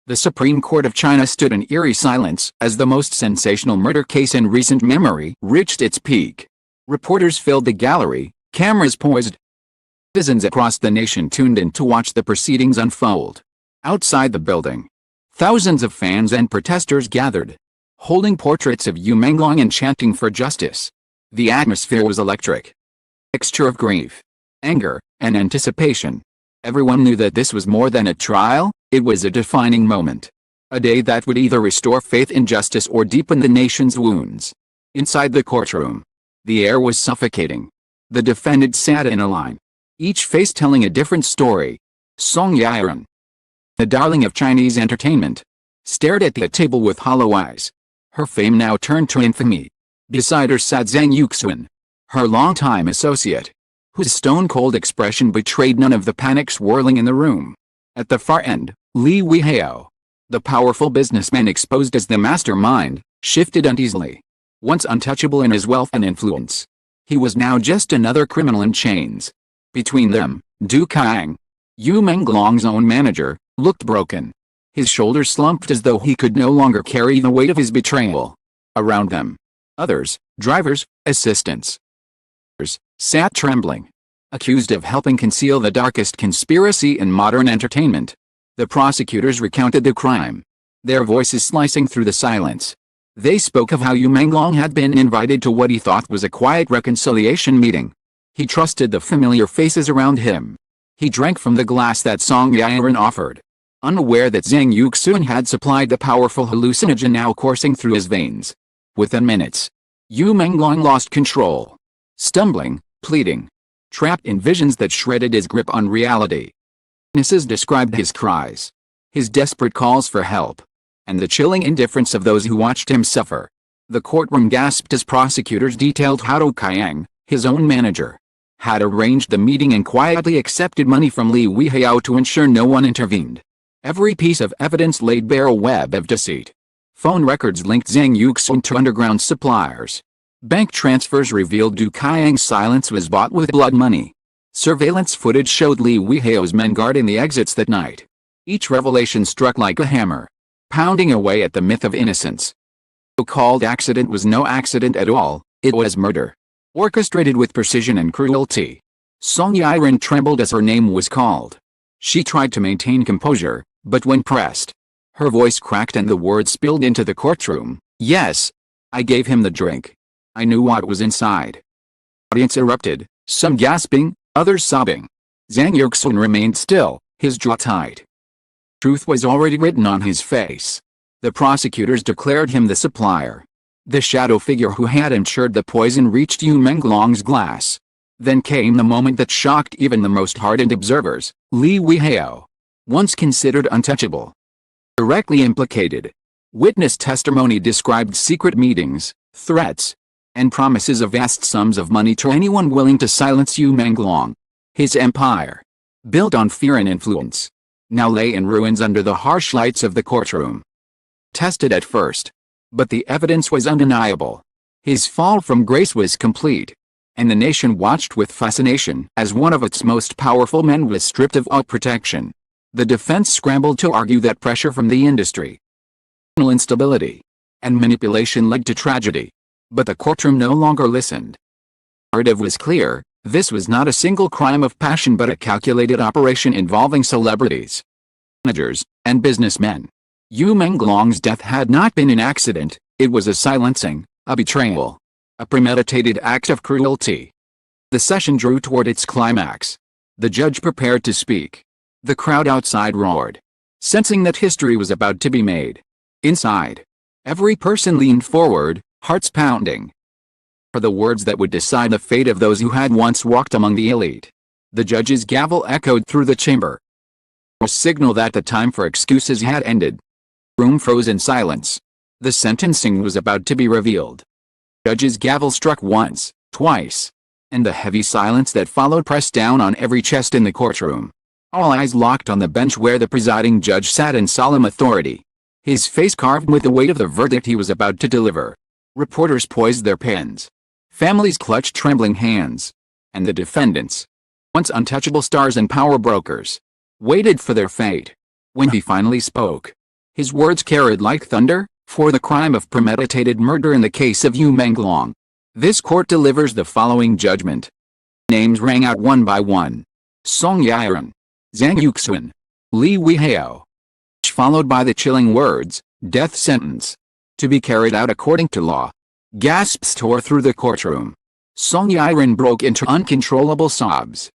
The Supreme Court of China stood in eerie silence as the most sensational murder case in recent memory reached its peak. Reporters filled the gallery, cameras poised. Citizens across the nation tuned in to watch the proceedings unfold. Outside the building, thousands of fans and protesters gathered, holding portraits of Menglong and chanting for justice. The atmosphere was electric. Mixture of grief, anger, and anticipation. Everyone knew that this was more than a trial, it was a defining moment. A day that would either restore faith in justice or deepen the nation's wounds. Inside the courtroom, the air was suffocating. The defendants sat in a line, each face telling a different story. Song Yiren, the darling of Chinese entertainment, stared at the table with hollow eyes. Her fame now turned to infamy. Beside her sat Zhang Yuxun, her longtime associate, whose stone-cold expression betrayed none of the panic swirling in the room. At the far end, Li Weihao, the powerful businessman exposed as the mastermind, shifted uneasily. Once untouchable in his wealth and influence, he was now just another criminal in chains. Between them, Du Qiang, Menglong's own manager, looked broken. His shoulders slumped as though he could no longer carry the weight of his betrayal. Around them, others, drivers, assistants, sat trembling, accused of helping conceal the darkest conspiracy in modern entertainment. The prosecutors recounted the crime, their voices slicing through the silence. They spoke of how Menglong had been invited to what he thought was a quiet reconciliation meeting. He trusted the familiar faces around him. He drank from the glass that Song Yiren offered, unaware that Zhang Yuxun had supplied the powerful hallucinogen now coursing through his veins. Within minutes, Menglong lost control, stumbling, pleading, trapped in visions that shredded his grip on reality. Witnesses described his cries, his desperate calls for help, and the chilling indifference of those who watched him suffer. The courtroom gasped as prosecutors detailed how Du Qiang, his own manager, had arranged the meeting and quietly accepted money from Li Weihao to ensure no one intervened. Every piece of evidence laid bare a web of deceit. Phone records linked Zhang Yuxun to underground suppliers. Bank transfers revealed Du Qiang's silence was bought with blood money. Surveillance footage showed Li Weihao's men guarding the exits that night. Each revelation struck like a hammer, pounding away at the myth of innocence. The so-called accident was no accident at all, it was murder, orchestrated with precision and cruelty. Song Yiren trembled as her name was called. She tried to maintain composure, but when pressed, her voice cracked and the words spilled into the courtroom. Yes, I gave him the drink. I knew what was inside. The audience erupted, some gasping, others sobbing. Zhang Yuxun remained still, his jaw tight. Truth was already written on his face. The prosecutors declared him the supplier, the shadow figure who had ensured the poison reached Menglong's glass. Then came the moment that shocked even the most hardened observers. Li Weihao, once considered untouchable, directly implicated. Witness testimony described secret meetings, threats, and promises of vast sums of money to anyone willing to silence Menglong. His empire, built on fear and influence, now lay in ruins under the harsh lights of the courtroom. Tested at first, but the evidence was undeniable. His fall from grace was complete, and the nation watched with fascination as one of its most powerful men was stripped of all protection. The defense scrambled to argue that pressure from the industry, instability, and manipulation led to tragedy. But the courtroom no longer listened. The narrative was clear: this was not a single crime of passion but a calculated operation involving celebrities, managers, and businessmen. Menglong's death had not been an accident, it was a silencing, a betrayal, a premeditated act of cruelty. The session drew toward its climax. The judge prepared to speak. The crowd outside roared, sensing that history was about to be made. Inside, every person leaned forward, hearts pounding, for the words that would decide the fate of those who had once walked among the elite. The judge's gavel echoed through the chamber, a signal that the time for excuses had ended. The room froze in silence. The sentencing was about to be revealed. The judge's gavel struck once, twice, and the heavy silence that followed pressed down on every chest in the courtroom. All eyes locked on the bench where the presiding judge sat in solemn authority, his face carved with the weight of the verdict he was about to deliver. Reporters poised their pens. Families clutched trembling hands. And the defendants, once untouchable stars and power brokers, waited for their fate. When he finally spoke, His words carried like thunder, for the crime of premeditated murder in the case of Menglong. This court delivers the following judgment. Names rang out one by one. Song Yiren, Zhang Yuxun, Li Weihao. Followed by the chilling words, death sentence. To be carried out according to law. Gasps tore through the courtroom. Song Yiren broke into uncontrollable sobs.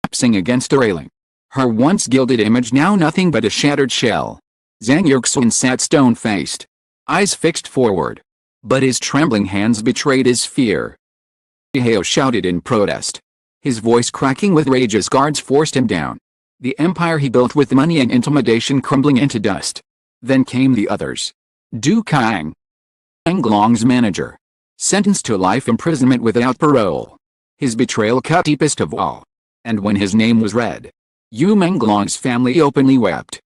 Collapsing against a railing. Her once gilded image now nothing but a shattered shell. Zhang Yuxun sat stone-faced, eyes fixed forward. But his trembling hands betrayed his fear. Weihao shouted in protest. His voice cracking with rage as guards forced him down. The empire he built with money and intimidation crumbling into dust. Then came the others. Du Kang, Menglong's manager, sentenced to life imprisonment without parole. His betrayal cut deepest of all. And when his name was read, Menglong's family openly wept,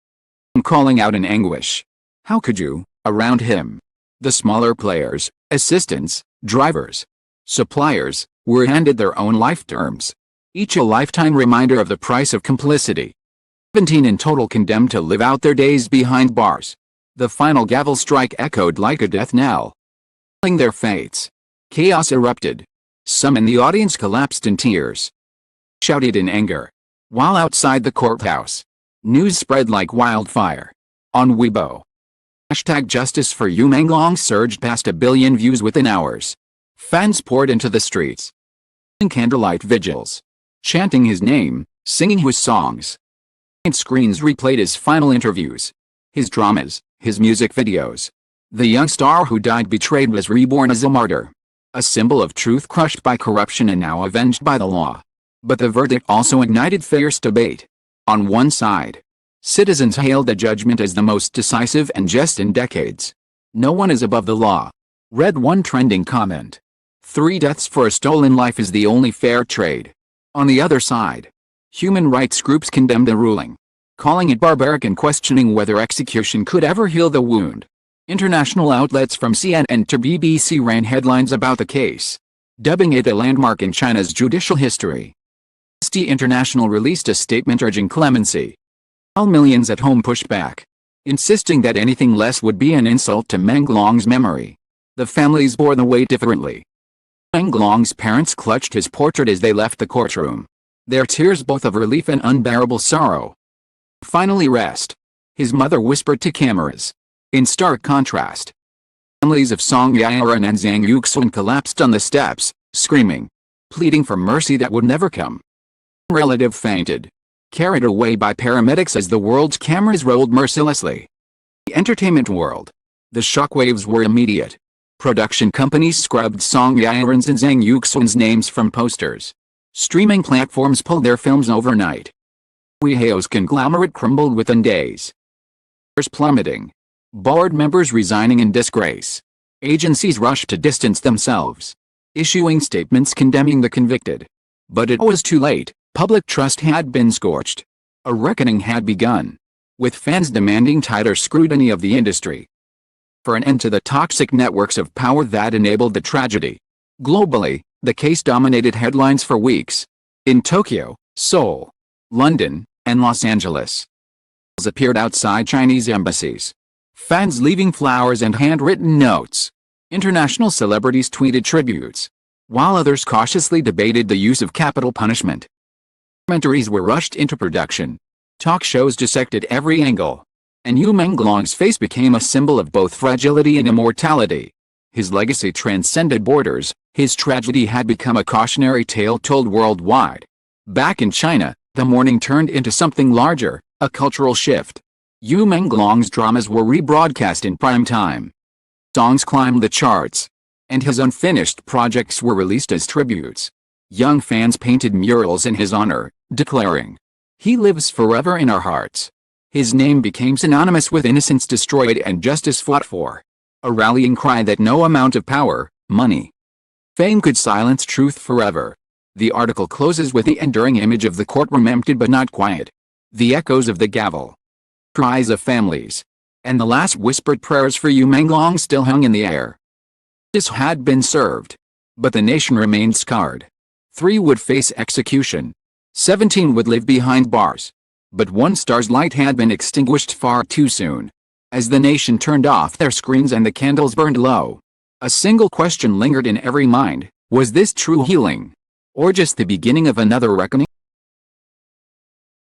calling out in anguish. How could you? Around him, the smaller players, assistants, drivers, suppliers, were handed their own life terms. Each a lifetime reminder of the price of complicity. 17 in total condemned to live out their days behind bars. The final gavel strike echoed like a death knell. Telling their fates. Chaos erupted. Some in the audience collapsed in tears. Shouted in anger. While outside the courthouse, news spread like wildfire. On Weibo, #Justice for Menglong surged past 1 billion views within hours. Fans poured into the streets. In candlelight vigils. Chanting his name, singing his songs. Screens replayed his final interviews. His dramas, his music videos. The young star who died betrayed was reborn as a martyr. A symbol of truth crushed by corruption and now avenged by the law. But the verdict also ignited fierce debate. On one side, citizens hailed the judgment as the most decisive and just in decades. No one is above the law. Read one trending comment. 3 deaths for a stolen life is the only fair trade. On the other side, human rights groups condemned the ruling, calling it barbaric and questioning whether execution could ever heal the wound. International outlets from CNN to BBC ran headlines about the case, dubbing it a landmark in China's judicial history. Amnesty International released a statement urging clemency. While millions at home pushed back, insisting that anything less would be an insult to Menglong's memory. The families bore the weight differently. Menglong's parents clutched his portrait as they left the courtroom, their tears both of relief and unbearable sorrow. Finally rest, his mother whispered to cameras. In stark contrast, families of Song Yiren and Zhang Yuxun collapsed on the steps, screaming, pleading for mercy that would never come. Relative fainted, carried away by paramedics as the world's cameras rolled mercilessly. The entertainment world. The shockwaves were immediate. Production companies scrubbed Song Yiren's and Zhang Yuxun's names from posters. Streaming platforms pulled their films overnight. Weihao's conglomerate crumbled within days. Plummeting. Board members resigning in disgrace. Agencies rushed to distance themselves, issuing statements condemning the convicted. But it was too late. Public trust had been scorched. A reckoning had begun, with fans demanding tighter scrutiny of the industry. For an end to the toxic networks of power that enabled the tragedy. Globally, the case dominated headlines for weeks. In Tokyo, Seoul, London, and Los Angeles, appeared outside Chinese embassies. Fans leaving flowers and handwritten notes. International celebrities tweeted tributes, while others cautiously debated the use of capital punishment. Documentaries were rushed into production. Talk shows dissected every angle. And Menglong's face became a symbol of both fragility and immortality. His legacy transcended borders. His tragedy had become a cautionary tale told worldwide. Back in China, the mourning turned into something larger, a cultural shift. Menglong's dramas were rebroadcast in prime time. Songs climbed the charts, and his unfinished projects were released as tributes. Young fans painted murals in his honor, declaring, "He lives forever in our hearts." His name became synonymous with innocence destroyed and justice fought for. A rallying cry that no amount of power, money, fame could silence truth forever. The article closes with the enduring image of the courtroom empty but not quiet. The echoes of the gavel, cries of families, and the last whispered prayers for Menglong still hung in the air. This had been served, but the nation remained scarred. 3 would face execution. 17 would live behind bars. But one star's light had been extinguished far too soon. As the nation turned off their screens and the candles burned low, a single question lingered in every mind: was this true healing? Or just the beginning of another reckoning?